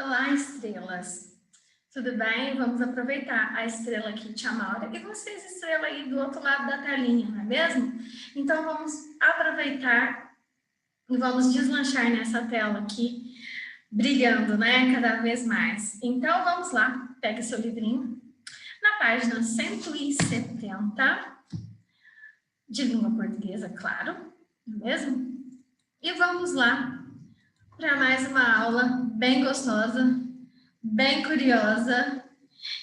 Olá, estrelas! Tudo bem? Vamos aproveitar a estrela aqui, Tia Maura, e vocês, estrela aí do outro lado da telinha, não é mesmo? Então, vamos aproveitar e vamos deslanchar nessa tela aqui, brilhando, né? Cada vez mais. Então, vamos lá, pega seu livrinho, na página 170, de língua portuguesa, claro, não é mesmo? E vamos lá para mais uma aula bem gostosa, bem curiosa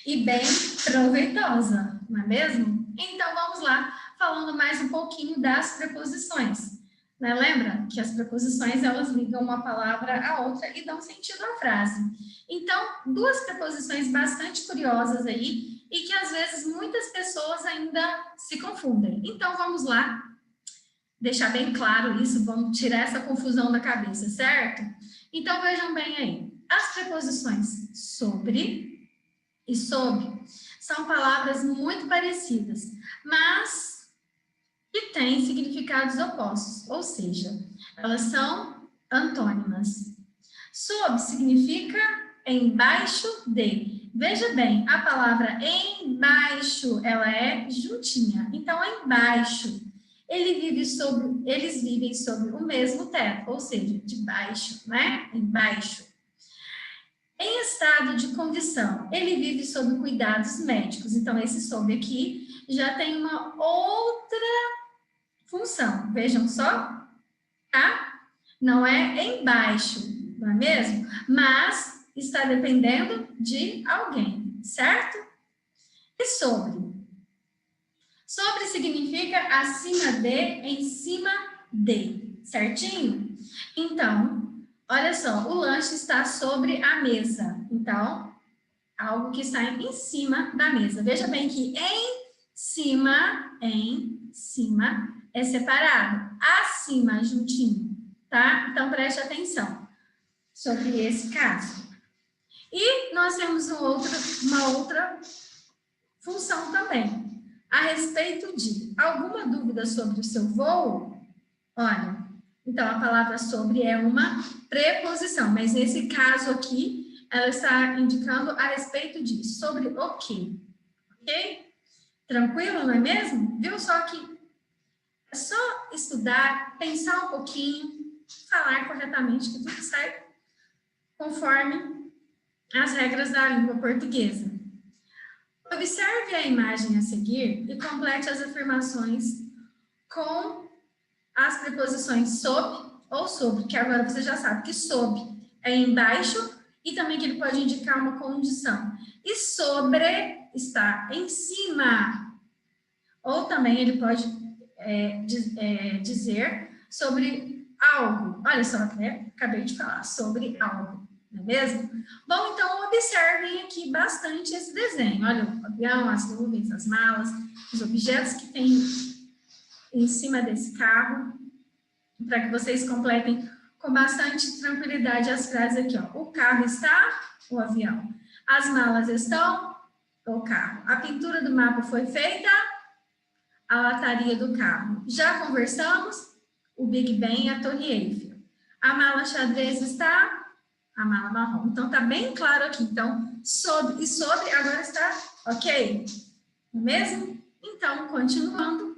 e bem proveitosa, não é mesmo? Então, vamos lá, falando mais um pouquinho das preposições. Né? Lembra que as preposições, elas ligam uma palavra à outra e dão sentido à frase. Então, duas preposições bastante curiosas aí e que, às vezes, muitas pessoas ainda se confundem. Então, vamos lá, deixar bem claro isso, vamos tirar essa confusão da cabeça, certo? Então, vejam bem aí. As preposições sobre e sob são palavras muito parecidas, mas que têm significados opostos, ou seja, elas são antônimas. Sob significa embaixo de. Veja bem, a palavra embaixo, ela é juntinha. Então, embaixo, eles vivem sob o mesmo teto, ou seja, debaixo, né? Embaixo. Em estado de condição, ele vive sob cuidados médicos. Então, esse sob aqui já tem uma outra função. Vejam só, tá? Não é embaixo, não é mesmo? Mas está dependendo de alguém, certo? E sobre? Sobre significa acima de, em cima de, certinho? Então, olha só, o lanche está sobre a mesa. Então, algo que está em cima da mesa. Veja bem que em cima é separado. Acima, juntinho, tá? Então, preste atenção sobre esse caso. E nós temos uma outra função também. A respeito de alguma dúvida sobre o seu voo? Olha, então a palavra sobre é uma preposição, mas nesse caso aqui, ela está indicando a respeito de, sobre o quê? Ok? Tranquilo, não é mesmo? Viu só que é só estudar, pensar um pouquinho, falar corretamente, que tudo sai conforme as regras da língua portuguesa. Observe a imagem a seguir e complete as afirmações com as preposições sob ou sobre, que agora você já sabe que sob é embaixo e também que ele pode indicar uma condição. E sobre está em cima. Ou também ele pode dizer sobre algo. Olha só, acabei de falar sobre algo. Não é mesmo? Bom, então observem aqui bastante esse desenho. Olha o avião, as nuvens, as malas, os objetos que tem em cima desse carro, para que vocês completem com bastante tranquilidade as frases aqui, ó. O carro está, o avião. As malas estão, o carro. A pintura do mapa foi feita, a lataria do carro. Já conversamos, o Big Ben e a Torre Eiffel. A mala xadrez está, a mala marrom. Então, tá bem claro aqui. Então, sobre e sobre agora está ok? Não é mesmo? Então, continuando.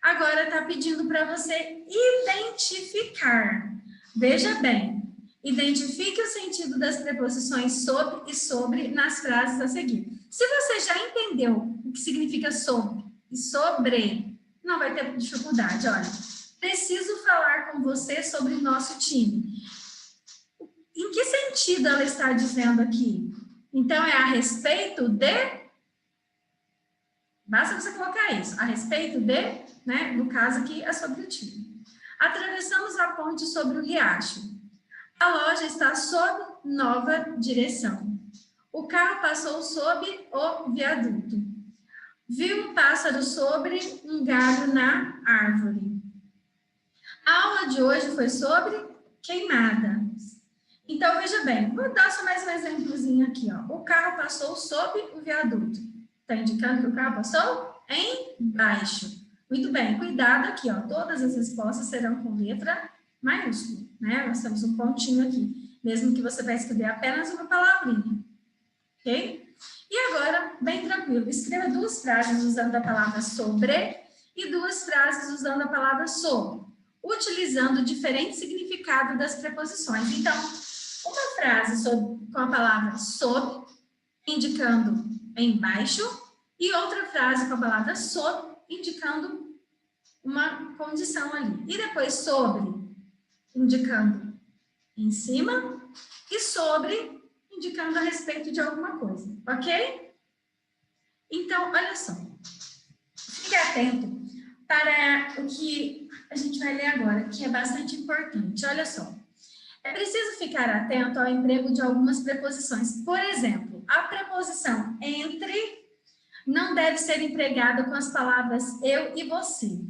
Agora está pedindo para você identificar. Veja bem, identifique o sentido das preposições sob e sobre nas frases a seguir. Se você já entendeu o que significa sob e sobre, não vai ter dificuldade. Olha, preciso falar com você sobre o nosso time. Em que sentido ela está dizendo aqui? Então, é a respeito de... Basta você colocar isso. A respeito de, né? No caso aqui, é sobre o time. Atravessamos a ponte sobre o riacho. A loja está sob nova direção. O carro passou sob o viaduto. Viu um pássaro sobre um galho na árvore. A aula de hoje foi sobre queimadas. Então, veja bem, vou dar só mais um exemplozinho aqui, ó. O carro passou sob o viaduto. Está indicando que o carro passou embaixo. Muito bem, cuidado aqui, ó. Todas as respostas serão com letra maiúscula, né? Nós temos um pontinho aqui. mesmo que você vai escrever apenas uma palavrinha, ok? E agora, bem tranquilo, escreva 2 frases usando a palavra sobre e 2 frases usando a palavra sob, utilizando diferentes significados das preposições. Então, uma frase com a palavra sob, indicando embaixo, e outra frase com a palavra sob, indicando uma condição ali. E depois sobre, indicando em cima, e sobre, indicando a respeito de alguma coisa, ok? Então, olha só. Fique atento para o que a gente vai ler agora, que é bastante importante. Olha só. É preciso ficar atento ao emprego de algumas preposições. Por exemplo, a preposição entre não deve ser empregada com as palavras eu e você.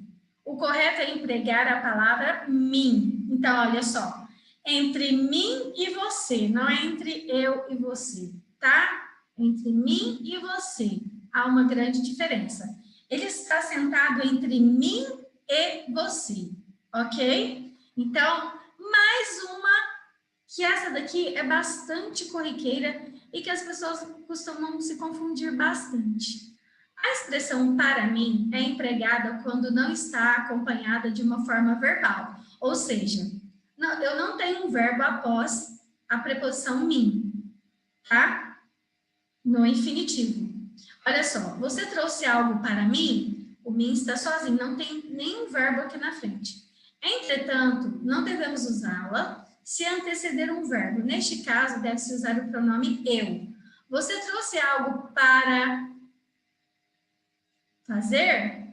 O correto é empregar a palavra mim. Então, olha só. Entre mim e você, não é entre eu e você, tá? Entre mim e você. Há uma grande diferença. Ele está sentado entre mim e você, ok? Então, mais uma que essa daqui é bastante corriqueira e que as pessoas costumam se confundir bastante. A expressão para mim é empregada quando não está acompanhada de uma forma verbal, ou seja, eu não tenho um verbo após a preposição mim, tá? No infinitivo. Olha só, você trouxe algo para mim, o mim está sozinho, não tem nenhum verbo aqui na frente. Entretanto, não devemos usá-la se anteceder um verbo. Neste caso, deve-se usar o pronome eu. Você trouxe algo para fazer?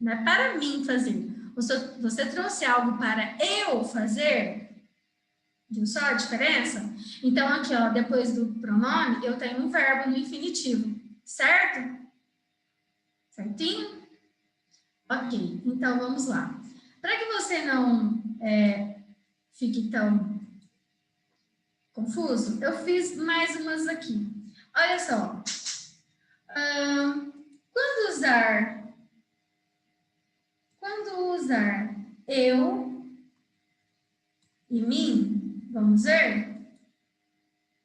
Não é para mim fazer. Você trouxe algo para eu fazer? Viu só a diferença? Então, aqui, ó, depois do pronome, eu tenho um verbo no infinitivo, certo? Certinho? Ok, então vamos lá. Para que você não fique tão confuso, eu fiz mais umas aqui. Olha só. Quando usar eu e mim, vamos ver?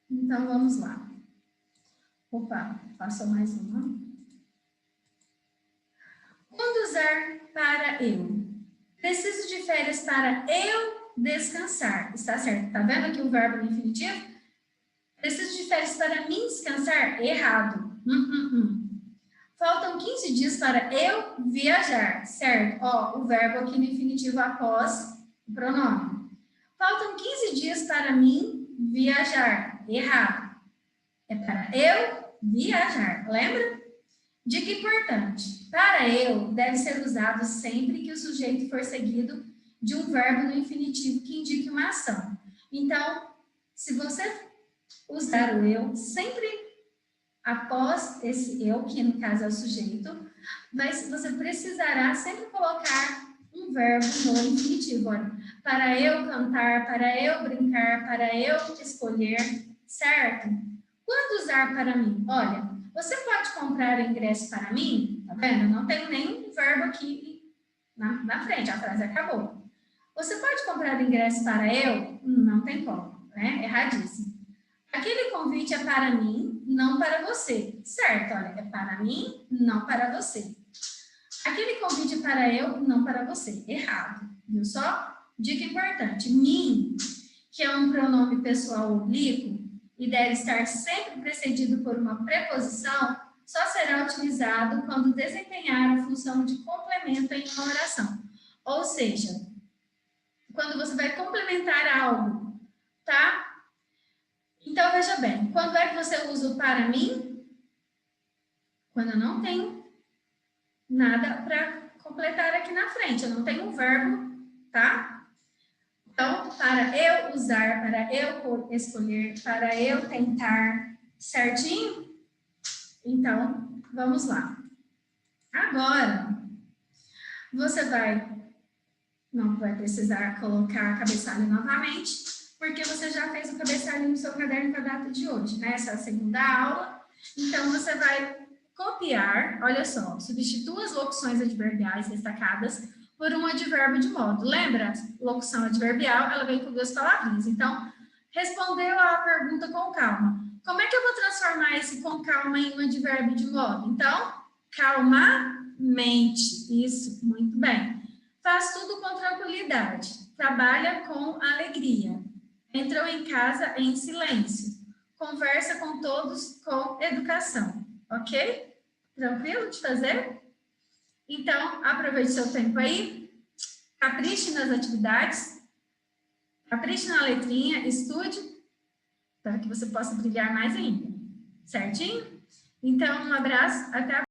Então, vamos lá. Opa, passou mais uma. Quando usar para eu? Preciso de férias para eu descansar. Está certo? Tá vendo aqui o verbo no infinitivo? Preciso de férias para mim descansar? Errado. Faltam 15 dias para eu viajar, certo? Ó, o verbo aqui no infinitivo após o pronome. Faltam 15 dias para mim viajar. Errado. É para eu viajar. Lembra? Dica importante. Para eu deve ser usado sempre que o sujeito for seguido de um verbo no infinitivo que indique uma ação. Então, se você usar o eu sempre após esse eu, que no caso é o sujeito, mas você precisará sempre colocar um verbo no infinitivo. Olha, para eu cantar, para eu brincar, para eu escolher, certo? Quando usar para mim? Olha, você pode comprar ingresso para mim? Tá vendo? Não tem nenhum verbo aqui na frente, a frase acabou. Você pode comprar ingresso para eu? Não tem como, né? Erradíssimo. Aquele convite é para mim, não para você. Certo, olha, é para mim, não para você. Aquele convite é para eu, não para você. Errado, viu só? Dica importante. Mim, que é um pronome pessoal oblíquo e deve estar sempre precedido por uma preposição, só será utilizado quando desempenhar a função de complemento em uma oração. Ou seja, quando você vai complementar algo, tá? Então, veja bem, quando é que você usa o para mim? Quando eu não tenho nada para completar aqui na frente, eu não tenho um verbo, tá? Então, para eu usar, para eu escolher, para eu tentar, certinho? Então, vamos lá. Agora, você não vai precisar colocar cabeçalho novamente, porque você já fez o cabeçalho no seu caderno com a data de hoje, né? Essa é a segunda aula. Então, você vai copiar, olha só, substitua as locuções adverbiais destacadas por um advérbio de modo. Lembra? Locução adverbial, ela vem com 2 palavrinhas. Então, Respondeu a pergunta com calma. Como é que eu vou transformar esse com calma em um advérbio de modo? Então, calmamente. Isso, muito bem. Faz tudo com tranquilidade. Trabalha com alegria. Entrou em casa em silêncio. Conversa com todos com educação. Ok? Tranquilo de fazer? Então, aproveite seu tempo aí. Capriche nas atividades. Capriche na letrinha. Estude para que você possa brilhar mais ainda. Certinho? Então, um abraço. Até a